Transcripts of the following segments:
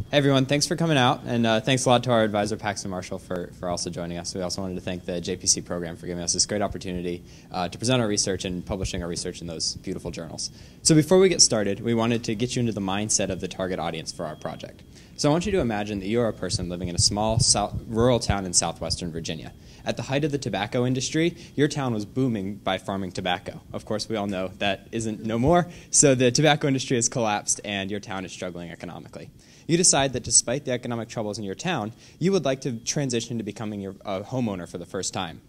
Hey everyone, thanks for coming out, and thanks a lot to our advisor Paxton Marshall for also joining us. We also wanted to thank the JPC program for giving us this great opportunity to present our research and publishing our research in those beautiful journals. So before we get started, we wanted to get you into the mindset of the target audience for our project. So I want you to imagine that you are a person living in a small rural town in southwestern Virginia. At the height of the tobacco industry, your town was booming by farming tobacco. Of course, we all know that isn't no more, so the tobacco industry has collapsed and your town is struggling economically. You decide that despite the economic troubles in your town, you would like to transition to becoming a homeowner for the first time.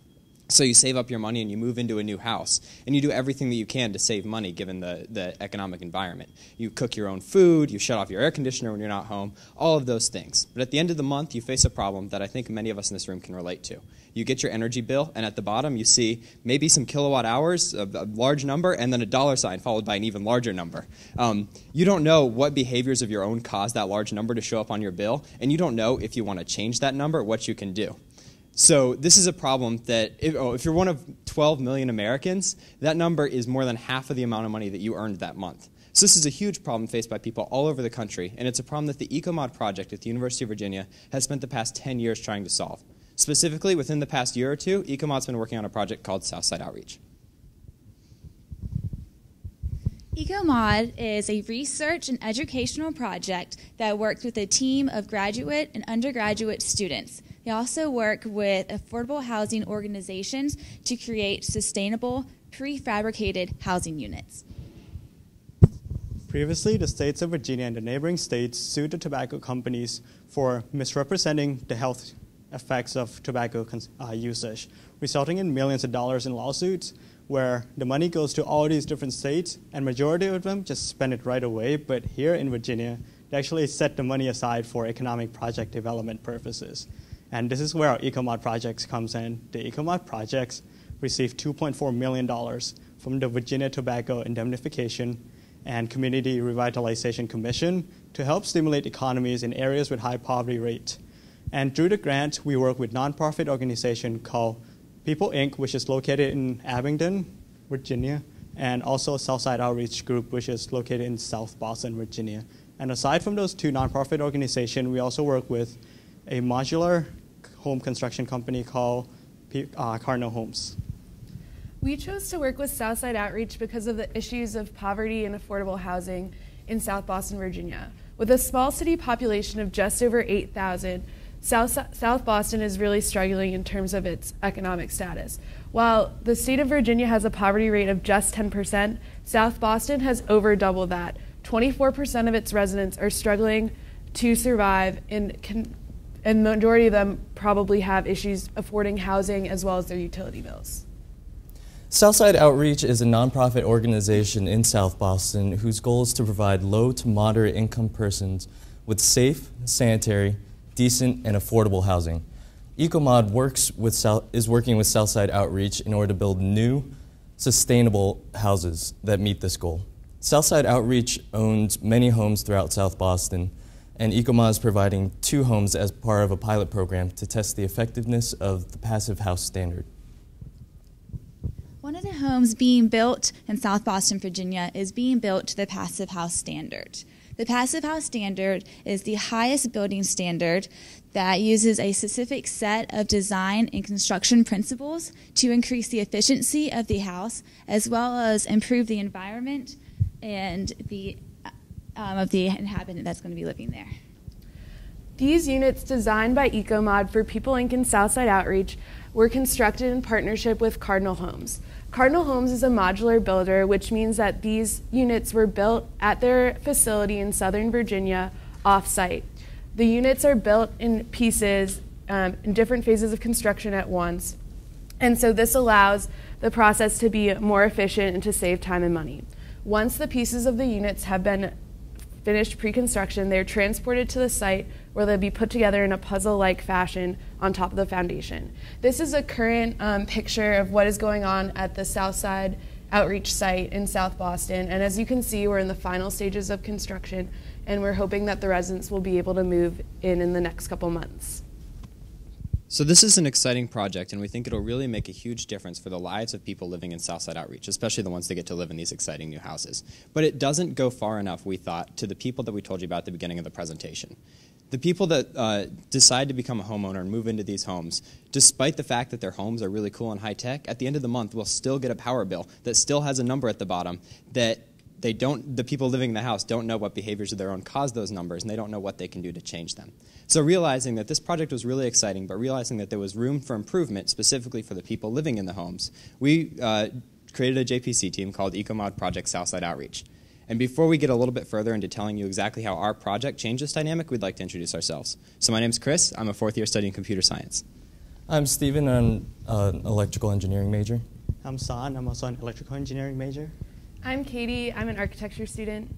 So you save up your money and you move into a new house, and you do everything that you can to save money given the economic environment. You cook your own food, you shut off your air conditioner when you're not home, all of those things. But at the end of the month, you face a problem that I think many of us in this room can relate to. You get your energy bill, and at the bottom you see maybe some kilowatt hours, a large number, and then a dollar sign followed by an even larger number. You don't know what behaviors of your own caused that large number to show up on your bill, and you don't know if you want to change that number, what you can do. So this is a problem that if you're one of 12 million Americans, that number is more than half of the amount of money that you earned that month. So this is a huge problem faced by people all over the country, and it's a problem that the ecoMOD project at the University of Virginia has spent the past 10 years trying to solve. Specifically, within the past year or two, ecoMOD's been working on a project called Southside Outreach. ecoMOD is a research and educational project that works with a team of graduate and undergraduate students. They also work with affordable housing organizations to create sustainable, prefabricated housing units. Previously, the states of Virginia and the neighboring states sued the tobacco companies for misrepresenting the health effects of tobacco usage, resulting in millions of dollars in lawsuits where the money goes to all these different states, and majority of them just spend it right away. But here in Virginia, they actually set the money aside for economic project development purposes. And this is where our ecoMOD projects comes in. The ecoMOD projects received $2.4 million from the Virginia Tobacco Indemnification and Community Revitalization Commission to help stimulate economies in areas with high poverty rate. And through the grant, we work with a nonprofit organization called People Inc., which is located in Abingdon, Virginia, and also Southside Outreach Group, which is located in South Boston, Virginia. And aside from those two nonprofit organizations, we also work with a modular home construction company called Cardinal Homes. We chose to work with Southside Outreach because of the issues of poverty and affordable housing in South Boston, Virginia. With a small city population of just over 8,000, South Boston is really struggling in terms of its economic status. While the state of Virginia has a poverty rate of just 10%, South Boston has over double that. 24% of its residents are struggling to survive, and the majority of them probably have issues affording housing as well as their utility bills. Southside Outreach is a nonprofit organization in South Boston whose goal is to provide low to moderate income persons with safe, sanitary, decent, and affordable housing. ecoMOD is working with Southside Outreach in order to build new, sustainable houses that meet this goal. Southside Outreach owns many homes throughout South Boston, and ecoMOD is providing 2 homes as part of a pilot program to test the effectiveness of the Passive House Standard. One of the homes being built in South Boston, Virginia is being built to the Passive House Standard. The Passive House Standard is the highest building standard that uses a specific set of design and construction principles to increase the efficiency of the house as well as improve the environment and of the inhabitant that's going to be living there. These units designed by ecoMOD for People Inc. and Southside Outreach were constructed in partnership with Cardinal Homes. Cardinal Homes is a modular builder, which means that these units were built at their facility in Southern Virginia off-site. The units are built in pieces in different phases of construction at once, and so this allows the process to be more efficient and to save time and money. Once the pieces of the units have been finished pre-construction, they're transported to the site where they'll be put together in a puzzle-like fashion on top of the foundation. This is a current picture of what is going on at the Southside Outreach site in South Boston, and as you can see, we're in the final stages of construction, and we're hoping that the residents will be able to move in the next couple months. So this is an exciting project, and we think it'll really make a huge difference for the lives of people living in Southside Outreach, especially the ones that get to live in these exciting new houses. But it doesn't go far enough, we thought, to the people that we told you about at the beginning of the presentation. The people that decide to become a homeowner and move into these homes, despite the fact that their homes are really cool and high-tech, at the end of the month will still get a power bill that still has a number at the bottom that the people living in the house don't know what behaviors of their own cause those numbers, and they don't know what they can do to change them. So realizing that this project was really exciting, but realizing that there was room for improvement specifically for the people living in the homes, we created a JPC team called ecoMOD Project Southside Outreach. And before we get a little bit further into telling you exactly how our project changed this dynamic, we'd like to introduce ourselves. So my name's Chris. I'm a fourth year studying computer science. I'm Steven. I'm an electrical engineering major. I'm San. I'm also an electrical engineering major. I'm Katie. I'm an architecture student.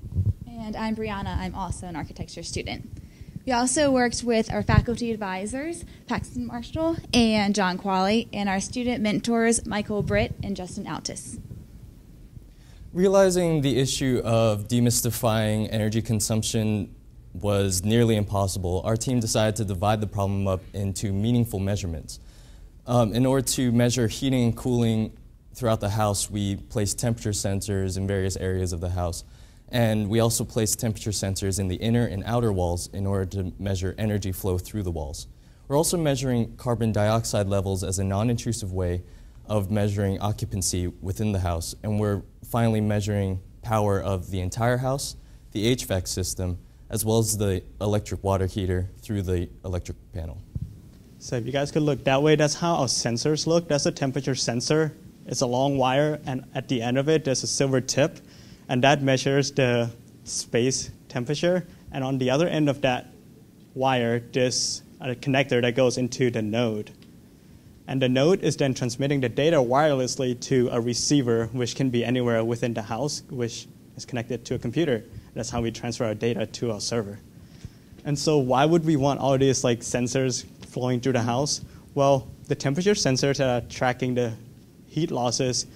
And I'm Brianna. I'm also an architecture student. We also worked with our faculty advisors, Paxton Marshall and John Qualley, and our student mentors, Michael Britt and Justin Altus. Realizing the issue of demystifying energy consumption was nearly impossible, our team decided to divide the problem up into meaningful measurements. In order to measure heating and cooling throughout the house, we placed temperature sensors in various areas of the house. And we also placed temperature sensors in the inner and outer walls in order to measure energy flow through the walls. We're also measuring carbon dioxide levels as a non-intrusive way of measuring occupancy within the house. And we're finally measuring power of the entire house, the HVAC system, as well as the electric water heater through the electric panel. So if you guys could look that way, that's how our sensors look. That's a temperature sensor. It's a long wire, and at the end of it, there's a silver tip, and that measures the space temperature. And on the other end of that wire, there's a connector that goes into the node. And the node is then transmitting the data wirelessly to a receiver, which can be anywhere within the house, which is connected to a computer. That's how we transfer our data to our server. And so why would we want all these sensors flowing through the house? Well, the temperature sensors that are tracking the heat losses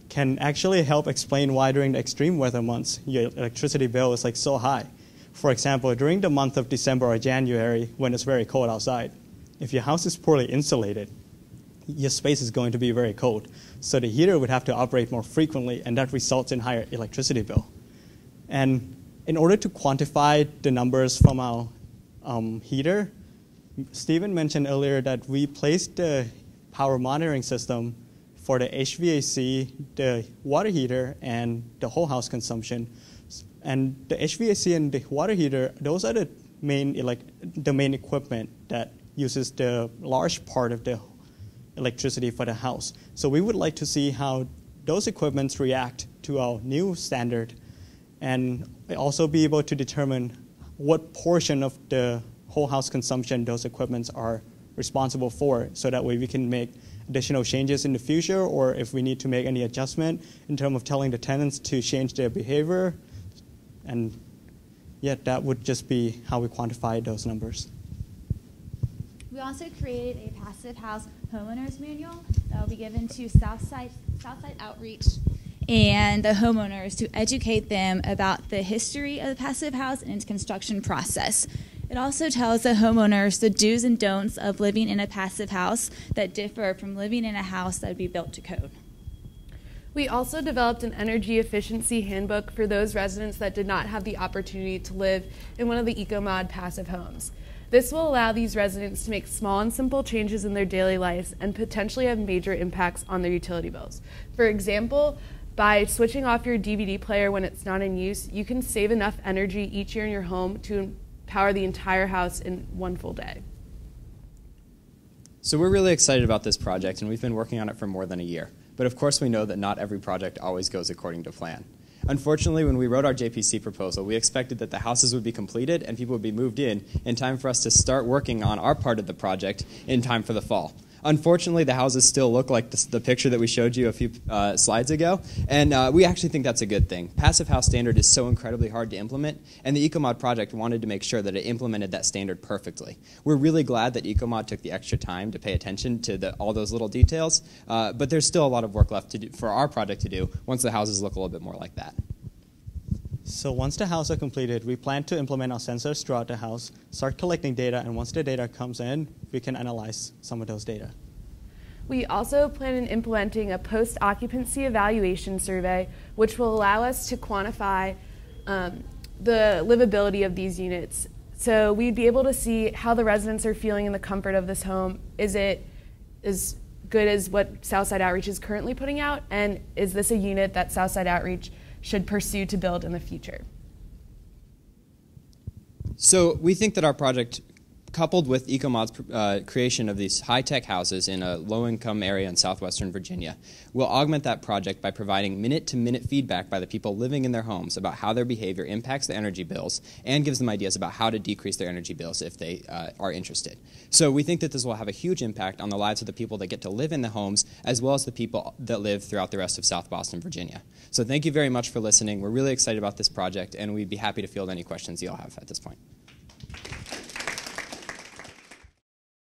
can actually help explain why during the extreme weather months your electricity bill is so high. For example, during the month of December or January when it's very cold outside, if your house is poorly insulated, your space is going to be very cold. So the heater would have to operate more frequently, and that results in higher electricity bill. And in order to quantify the numbers from our heater, Stephen mentioned earlier that we placed the power monitoring system for the HVAC, the water heater, and the whole house consumption. And the HVAC and the water heater, those are the main equipment that uses the large part of the electricity for the house. So we would like to see how those equipments react to our new standard, and also be able to determine what portion of the whole house consumption those equipments are responsible for, so that way we can make additional changes in the future, or if we need to make any adjustment in terms of telling the tenants to change their behavior. And yet that would just be how we quantify those numbers. We also created a passive house homeowners manual that will be given to Southside Outreach and the homeowners to educate them about the history of the passive house and its construction process. It also tells the homeowners the do's and don'ts of living in a passive house that differ from living in a house that would be built to code. We also developed an energy efficiency handbook for those residents that did not have the opportunity to live in one of the ecoMOD passive homes. This will allow these residents to make small and simple changes in their daily lives and potentially have major impacts on their utility bills. For example, by switching off your DVD player when it's not in use, you can save enough energy each year in your home to power the entire house in one full day. So we're really excited about this project, and we've been working on it for more than a year. But of course we know that not every project always goes according to plan. Unfortunately, when we wrote our JPC proposal, we expected that the houses would be completed and people would be moved in time for us to start working on our part of the project in time for the fall. Unfortunately, the houses still look like the picture that we showed you a few slides ago, and we actually think that's a good thing. Passive house standard is so incredibly hard to implement, and the ecoMOD project wanted to make sure that it implemented that standard perfectly. We're really glad that ecoMOD took the extra time to pay attention to all those little details, but there's still a lot of work left to do for our project to do once the houses look a little bit more like that. So once the houses are completed, we plan to implement our sensors throughout the house, start collecting data, and once the data comes in, we can analyze some of those data. We also plan on implementing a post-occupancy evaluation survey, which will allow us to quantify the livability of these units. So we'd be able to see how the residents are feeling in the comfort of this home. Is it as good as what Southside Outreach is currently putting out? And is this a unit that Southside Outreach should pursue to build in the future? So we think that our project, coupled with ecoMOD's creation of these high-tech houses in a low-income area in southwestern Virginia, will augment that project by providing minute-to-minute feedback by the people living in their homes about how their behavior impacts the energy bills and gives them ideas about how to decrease their energy bills if they are interested. So we think that this will have a huge impact on the lives of the people that get to live in the homes as well as the people that live throughout the rest of South Boston, Virginia. So thank you very much for listening. We're really excited about this project, and we'd be happy to field any questions you all have at this point.